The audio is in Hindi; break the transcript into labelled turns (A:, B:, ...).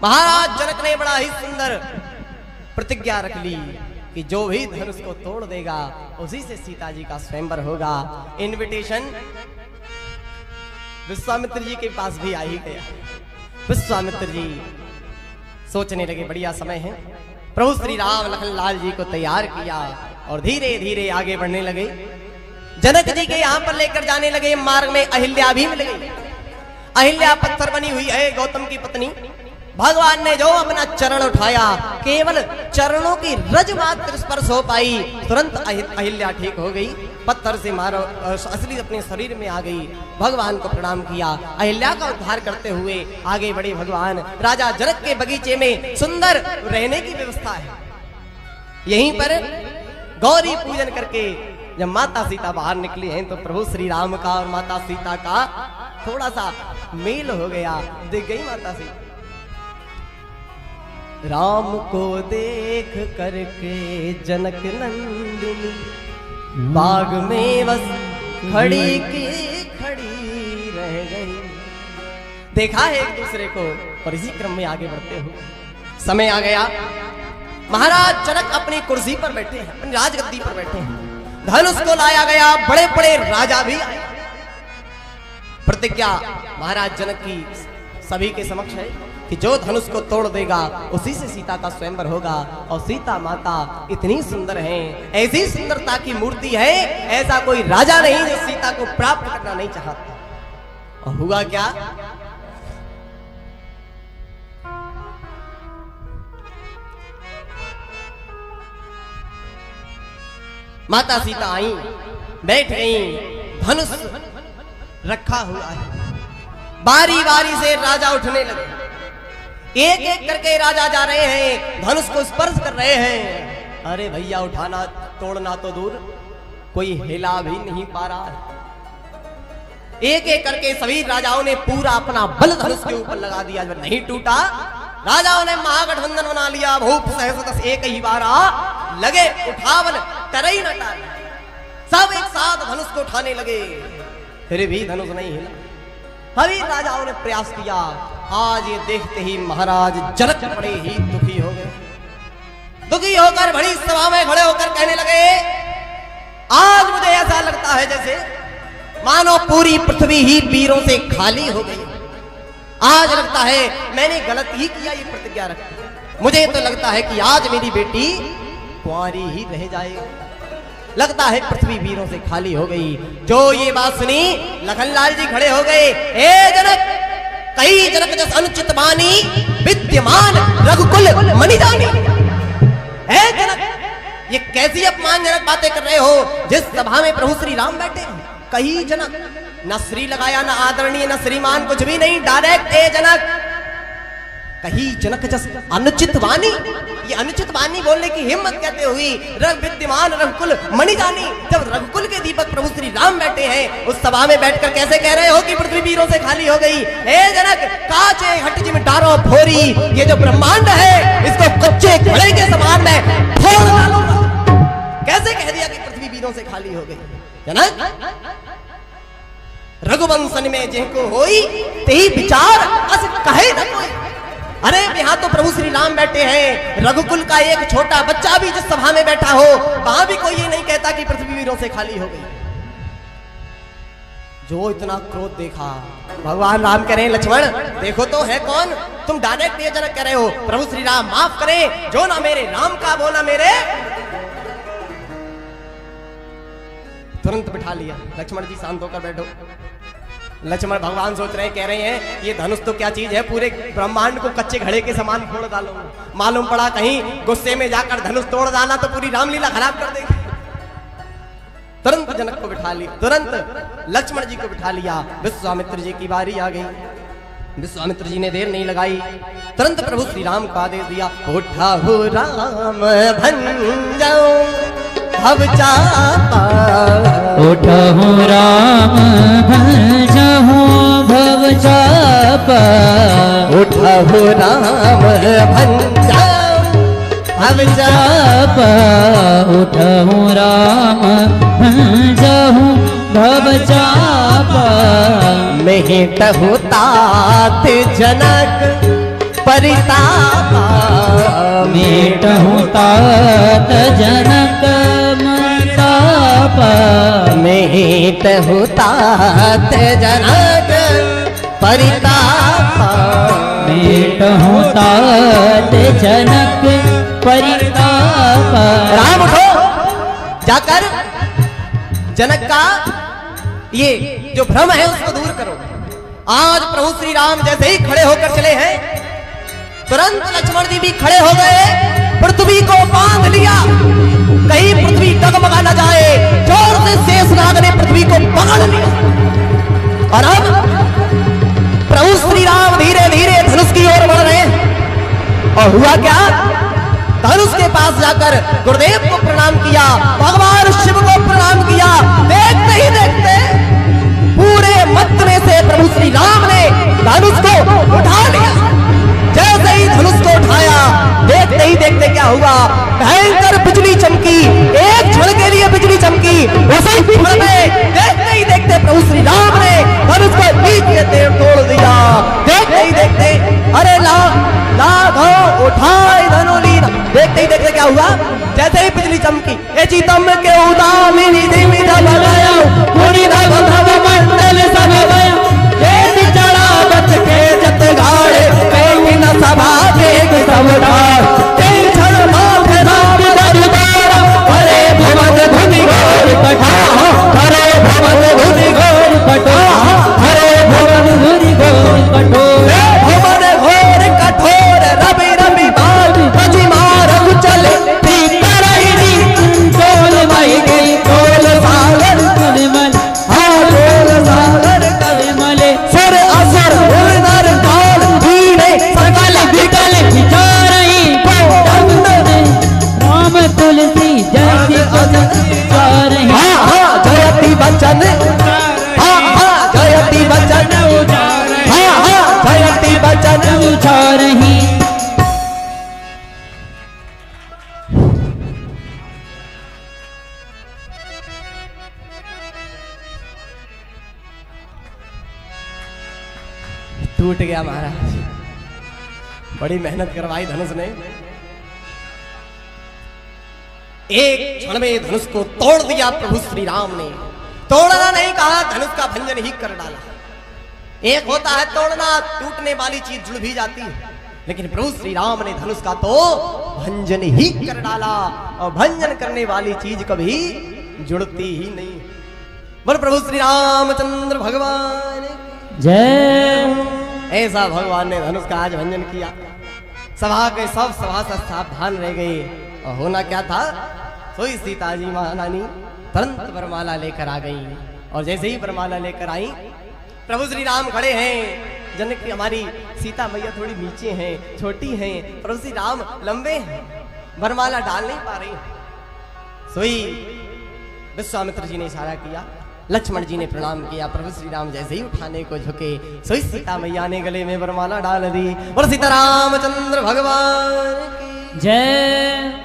A: महाराज जनक ने बड़ा ही सुंदर प्रतिज्ञा रख ली कि जो भी धनुष को तोड़ देगा उसी से सीता जी का स्वयंवर होगा। इनविटेशन विश्वामित्र जी के पास भी आ ही गया। विश्वामित्र जी सोचने लगे बढ़िया समय है। प्रभु श्री राम लखनलाल जी को तैयार किया और धीरे धीरे आगे बढ़ने लगे। जनक जी के यहाँ पर लेकर जाने लगे। मार्ग में अहिल्या भी मिल गई। अहिल्या पत्थर बनी हुई है, गौतम की पत्नी। भगवान ने जो अपना चरण उठाया, केवल चरणों की रज मात्र स्पर्श हो पाई, तुरंत अहिल्या ठीक हो गई। पत्थर से मारो असली अपने शरीर में आ गई। भगवान को प्रणाम किया। अहिल्या का उद्धार करते हुए आगे बढ़े भगवान। राजा जनक के बगीचे में सुंदर रहने की व्यवस्था है। यहीं पर गौरी पूजन करके जब माता सीता बाहर निकली हैं तो प्रभु श्री राम का और माता सीता का थोड़ा सा मेल हो गया। दिख गई माता सीता। राम को देख करके जनक नंदिनी बाग में बस खड़ी की खड़ी रह गई। देखा है एक दूसरे को और इसी क्रम में आगे बढ़ते हुए समय आ गया। महाराज जनक अपनी कुर्सी पर बैठे हैं, अपनी राजगद्दी पर बैठे हैं। धनुष को लाया गया। बड़े बड़े राजा भी आए। प्रतिज्ञा महाराज जनक की सभी के समक्ष है कि जो धनुष को तोड़ देगा उसी से सीता का स्वयंवर होगा। और सीता माता इतनी सुंदर हैं, ऐसी सुंदरता की मूर्ति है, ऐसा कोई राजा नहीं जो सीता को प्राप्त करना नहीं चाहता। और हुआ क्या? माता सीता आई, बैठ गई। धनुष रखा हुआ है। बारी बारी से राजा उठने लगे। एक एक करके राजा जा रहे हैं, धनुष को स्पर्श कर रहे हैं। अरे भैया, उठाना तोड़ना तो दूर, कोई हिला भी नहीं पा रहा है। एक एक करके सभी राजाओं ने पूरा अपना बल धनुष के ऊपर लगा दिया। जब नहीं टूटा, राजाओं ने महागठबंधन बना लिया। भूप सहस्त्रदश एक ही बार लगे उठावन तरई न टाल। सब एक साथ धनुष को उठाने लगे, फिर भी धनुष नहीं हिला। सभी राजाओं ने प्रयास किया। आज ये देखते ही महाराज जनक बड़े ही दुखी हो गए। दुखी होकर बड़ी सभा में खड़े होकर कहने लगे, आज मुझे ऐसा लगता है जैसे मानो पूरी पृथ्वी ही वीरों से खाली हो गई। आज लगता है मैंने गलत ही किया ये प्रतिज्ञा रखी। मुझे तो लगता है कि आज मेरी बेटी कुंवारी ही रह जाएगी। लगता है पृथ्वी वीरों से खाली हो गई। जो ये बात सुनी, लखनलाल जी खड़े हो गए। ए जनक, कई जनक जस अनुचित बानी, विद्यमान रघुकुल मणि जानी। ए जनक, ये कैसी अपमानजनक बातें कर रहे हो? जिस सभा में प्रभु श्री राम बैठे हैं, कई जनक, न श्री लगाया, न आदरणीय, न श्रीमान, कुछ भी नहीं, डायरेक्ट ए जनक। कही जनक जस अनुचित वाणी। ये अनुचित वाणी बोलने की हिम्मत कहते हुई विद्यमान रघुकुल मणि जानी। जब रघुकुल के दीपक प्रभु श्री राम बैठे हैं, उस सभा में बैठकर कैसे कह रहे हो कि पृथ्वी वीरों से खाली हो गई? ए जनक, काचे हट जिम डारो फोरी। ये जो ब्रह्मांड है, इसको कच्चे घड़े के समान में फोड़ डालूंगा। कैसे कह दिया कि पृथ्वी वीरों से खाली हो गई? जनक, रघुवंशन में जिनको होई तेही विचार अस कहे न कोई। अरे यहाँ तो प्रभु श्री राम बैठे हैं। रघुकुल का एक छोटा बच्चा भी जिस सभा में बैठा हो, वहां भी कोई ये नहीं कहता कि पृथ्वी वीरों से खाली हो गई। जो इतना क्रोध देखा, भगवान राम कह रहे हैं, लक्ष्मण देखो तो है कौन? तुम डायरेक्ट ये जनक कह रहे हो। प्रभु श्री राम माफ करें, जो ना मेरे राम का वो ना मेरे। तुरंत बिठा लिया। लक्ष्मण जी शांत होकर बैठो। लक्ष्मण भगवान सोच रहे, कह रहे हैं ये धनुष तो क्या चीज है, पूरे ब्रह्मांड को कच्चे घड़े के समान फोड़ डालो। मालूम पड़ा कहीं गुस्से में जाकर धनुष तोड़ डाला तो पूरी रामलीला खराब कर देगी। तुरंत जनक को बिठा लिया, तुरंत लक्ष्मण जी को बिठा लिया। विश्वामित्र जी की बारी आ गई। विश्वामित्र जी ने देर नहीं लगाई, तुरंत प्रभु श्री राम को आदेश दिया, उठा हो राम भंजो भव चापा।
B: उठा हो राम भंजो भव चापा।
A: उठा हो राम भंजो भव चापा।
B: उठा हो राम भंजो भव चापा।
A: मेहटहु तात जनक परिताप
B: मेटहु तात जनक मंताप
A: मेटहु तात जनक परिताप
B: मेटहु तात जनक परिताप।
A: राम उठो, जाकर जनक का ये जो भ्रम है उसको दूर करो। आज प्रभु श्री राम जैसे ही खड़े होकर चले हैं, तुरंत लक्ष्मण जी भी खड़े हो गए, पृथ्वी को बांध लिया, कहीं पृथ्वी डगमगा न जाए। जोर से शेषनाग ने पृथ्वी को पकड़ लिया और अब प्रभु श्री राम धीरे धीरे धनुष की ओर बढ़ रहे हैं। और हुआ क्या, धनुष के पास जाकर गुरुदेव को प्रणाम किया, भगवान शिव को प्रणाम किया। देखते ही देखते पूरे मत में से प्रभु श्री राम ने धनुष को उठा लिया। जैसे ही धनुष को उठाया, देखते ही देखते क्या हुआ, भयंकर बिजली चमकी, एक क्षण के लिए बिजली चमकी। उसी क्षण में देखते ही देखते प्रभु श्री राम ने धनुष को बीच में तोड़ दिया। देखते ही देखते अरे लाघो उठाए धनुलीन, देखते ही देखते क्या हुआ, जैसे ही बिजली चमकी, ए चितम के उदामिनी दिमी दा बनाया मुनि दा बंधव मंडल सब गया, ए चढ़ा बच के जत गाड़े कहीं न सभा देख सब ढाल, तेल छड़ माथे राम दरबार, अरे भवन धुनि घोर कठा, अरे भवन धुनि घोर कठा, अरे भवन धुनि घोर कठोर, भवन घोर कठोर रवि रवि बाल बजी मारग चले भीतर ही डोल माई गई डोल सागर
B: कलिमल
A: हाँ डोल सागर
B: कलिमले
A: सर असर नर काल भीड़े सकल विकल
B: विचारहि राम तुलसी जयति चारहि।
A: हाँ हाँ जयति बचन, हाँ हाँ जयति बचन, हाँ हाँ जयति बचन
B: उचारहि।
A: टूट गया महाराज, बड़ी मेहनत करवाई धनुष ने, एक क्षण में धनुष को तोड़ दिया प्रभु श्री राम ने। तोड़ना नहीं कहा, धनुष का भंजन ही कर डाला। एक होता है तोड़ना, टूटने वाली चीज जुड़ भी जाती है, लेकिन प्रभु श्री राम ने धनुष का तो भंजन ही कर डाला, और भंजन करने वाली चीज कभी जुड़ती ही नहीं। बोल प्रभु श्री रामचंद्र भगवान
B: जय।
A: ऐसा भगवान ने धनुष का आज भंजन किया। सभा के सब सभासद सावधान रह गए, और होना क्या था, सोई सीता जी महारानी तुरंत वरमाला लेकर आ गई। और जैसे ही वरमाला लेकर आई, प्रभु श्री राम खड़े हैं। जनक हमारी सीता मैया थोड़ी नीचे हैं, छोटी हैं, प्रभु श्री राम लंबे हैं, वरमाला डाल नहीं पा रही। सोई विश्वामित्र जी ने इशारा किया, लक्ष्मण जी ने प्रणाम किया, प्रभु श्री राम जैसे ही उठाने को झुके, सोई सीता मैया ने गले में वरमाला डाल दी। और सीता रामचंद्र भगवान की
B: जय।